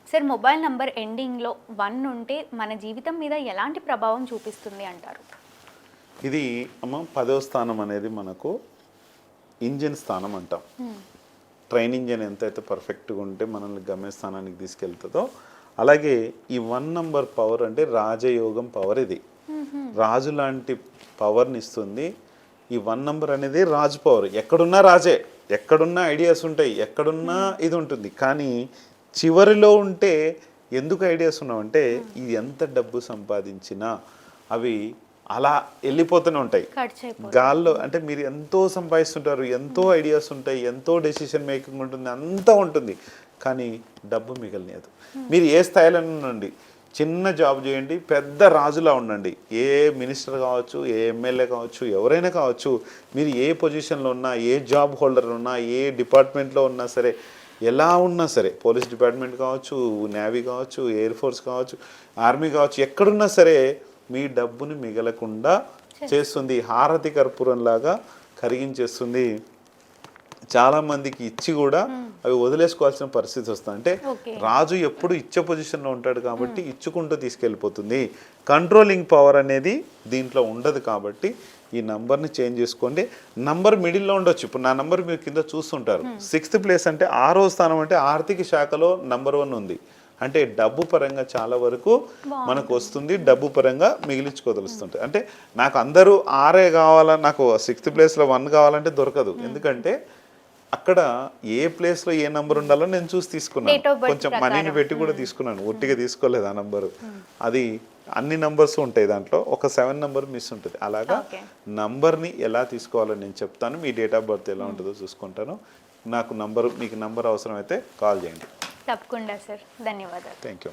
Sir mobile number ఎండింగ్లో 1 ఉంటే మన జీవితం మీద ఎలాంటి ప్రభావం చూపిస్తుంది అంటారు? ఇది అమ్మ 10వ స్థానం అనేది మనకు ఇంజిన్ స్థానం అంటాం. ట్రైన్ ఇంజిన్ ఎంతైతే పర్ఫెక్ట్గా ఉంటే మనల్ని గమ్యస్థానానికి తీసుకెళ్తుందో అలాగే ఈ 1 నంబర్ పవర్ అంటే రాజయోగం పవర్. ఇది రాజు లాంటి పవర్ని ఇస్తుంది. ఈ 1 నంబర్ అనేది రాజు పవర్. ఎక్కడున్నా రాజే, ఎక్కడున్నా ఐడియాస్ ఉంటాయి, ఎక్కడున్నా ఇది ఉంటుంది. కానీ చివరిలో ఉంటే ఎందుకు ఐడియాస్ ఉన్నామంటే ఇది ఎంత డబ్బు సంపాదించినా అవి అలా వెళ్ళిపోతూనే ఉంటాయి గాల్లో. అంటే మీరు ఎంతో సంపాదిస్తుంటారు, ఎంతో ఐడియాస్ ఉంటాయి, ఎంతో డెసిషన్ మేకింగ్ ఉంటుంది, అంతా ఉంటుంది, కానీ డబ్బు మిగలలేదు. మీరు ఏ స్థాయిలో ఉండండి, చిన్న జాబ్ చేయండి, పెద్ద రాజులా ఉండండి, ఏ మినిస్టర్ కావచ్చు, ఏ ఎమ్మెల్యే కావచ్చు, ఎవరైనా కావచ్చు, మీరు ఏ పొజిషన్లో ఉన్నా, ఏ జాబ్ హోల్డర్ ఉన్నా, ఏ డిపార్ట్మెంట్లో ఉన్నా సరే, ఎలా ఉన్నా సరే, పోలీస్ డిపార్ట్మెంట్ కావచ్చు, నేవీ కావచ్చు, ఎయిర్ ఫోర్స్ కావచ్చు, ఆర్మీ కావచ్చు, ఎక్కడున్నా సరే మీ డబ్బుని మిగలకుండా చేస్తుంది. హారతి కర్పూరంలాగా కరిగించేస్తుంది. చాలామందికి ఇచ్చి కూడా అవి వదిలేసుకోవాల్సిన పరిస్థితి వస్తుంది. అంటే రాజు ఎప్పుడు ఇచ్చే పొజిషన్లో ఉంటాడు కాబట్టి ఇచ్చుకుంటూ తీసుకెళ్ళిపోతుంది. కంట్రోలింగ్ పవర్ అనేది దీంట్లో ఉండదు. కాబట్టి ఈ నంబర్ని చేంజ్ చేసుకోండి. నంబర్ మిడిల్లో ఉండొచ్చు. ఇప్పుడు నా నంబర్ మీరు కింద చూస్తుంటారు. 6th ప్లేస్ అంటే 6వ స్థానం అంటే ఆర్థిక శాఖలో నంబర్ 1 ఉంది. అంటే డబ్బు పరంగా చాలా వరకు మనకు వస్తుంది, డబ్బు పరంగా మిగిలించుకోదలుస్తుంటుంది. అంటే నాకు అందరూ 6 కావాలా, నాకు 6th ప్లేస్లో 1 కావాలంటే దొరకదు. ఎందుకంటే అక్కడ ఏ ప్లేస్లో ఏ నంబర్ ఉండాలో నేను చూసి తీసుకున్నాను. కొంచెం మనీని పెట్టి కూడా తీసుకున్నాను, ఒట్టిగా తీసుకోలేదు ఆ నంబరు. అది అన్ని నంబర్స్ ఉంటాయి, దాంట్లో ఒక 7 నంబర్ మిస్ ఉంటుంది. అలాగా నంబర్ని ఎలా తీసుకోవాలో నేను చెప్తాను. మీ డేట్ ఆఫ్ బర్త్ ఎలా ఉంటుందో చూసుకుంటాను. నాకు మీకు నంబర్ అవసరం అయితే కాల్ చేయండి. తప్పకుండా సార్, ధన్యవాదాలు. Thank you.